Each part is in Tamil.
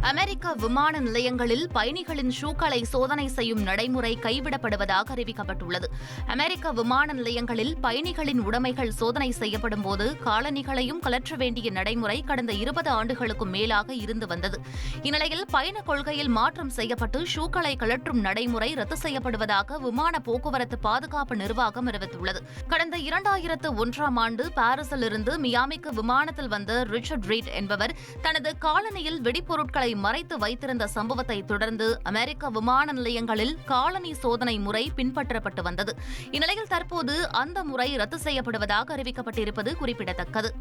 அமெரிக்க விமான நிலையங்களில் பயணிகளின் ஷூக்களை சோதனை செய்யும் நடைமுறை கைவிடப்படுவதாக அறிவிக்கப்பட்டுள்ளது. அமெரிக்க விமான நிலையங்களில் பயணிகளின் உடைமைகள் சோதனை செய்யப்படும் போது காலணிகளையும் கலற்ற வேண்டிய நடைமுறை கடந்த 20 ஆண்டுகளுக்கும் மேலாக இருந்து வந்தது. இந்நிலையில் பயண கொள்கையில் மாற்றம் செய்யப்பட்டு ஷூக்களை கலற்றும் நடைமுறை ரத்து செய்யப்படுவதாக விமான போக்குவரத்து பாதுகாப்பு நிர்வாகம் அறிவித்துள்ளது. கடந்த 2001ஆம் ஆண்டு பாரிஸிலிருந்து மியாமிக்கு விமானத்தில் வந்த ரிச்சர்ட் ரீட் என்பவர் தனது காலணியில் வெடிப்பொருட்களை மறைத்து வைத்திருந்த சம்பவத்தை தொடர்ந்து அமெரிக்க விமான நிலையங்களில் காலணி சோதனை முறை பின்பற்றப்பட்டு வந்தது. இந்நிலையில் தற்போது அந்த முறை ரத்து செய்யப்படுவதாக அறிவிக்கப்பட்டிருப்பது குறிப்பிடத்தக்கது.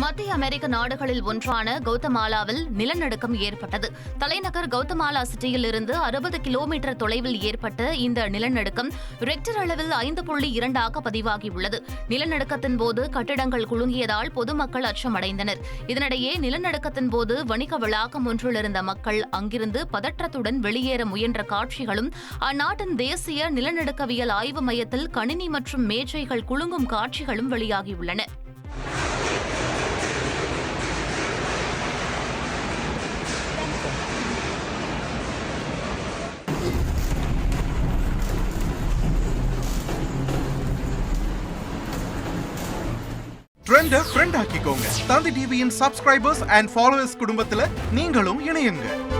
மத்திய அமெரிக்க நாடுகளில் ஒன்றான கவுதமாலாவில் நிலநடுக்கம் ஏற்பட்டது. தலைநகர் கவுதமாலா சிட்டியில் இருந்து 60 கிலோமீட்டர் தொலைவில் ஏற்பட்ட இந்த நிலநடுக்கம் ரெக்டர் அளவில் 5.2 பதிவாகியுள்ளது. நிலநடுக்கத்தின் போது கட்டிடங்கள் குலுங்கியதால் பொதுமக்கள் அச்சமடைந்தனர். இதனிடையே நிலநடுக்கத்தின் போது வணிக வளாகம் ஒன்றில் இருந்த மக்கள் அங்கிருந்து பதற்றத்துடன் வெளியேற முயன்ற காட்சிகளும் அந்நாட்டின் தேசிய நிலநடுக்கவியல் ஆய்வு மையத்தில் கணினி மற்றும் மேஜைகள் குலுங்கும் காட்சிகளும் வெளியாகியுள்ளன. ஃப்ரெண்ட் ஆக்கிக்கோங்க. தந்தி டிவியின் சப்ஸ்கிரைபர்ஸ் அண்ட் ஃபாலோவர்ஸ் குடும்பத்துல நீங்களும் இணையுங்க.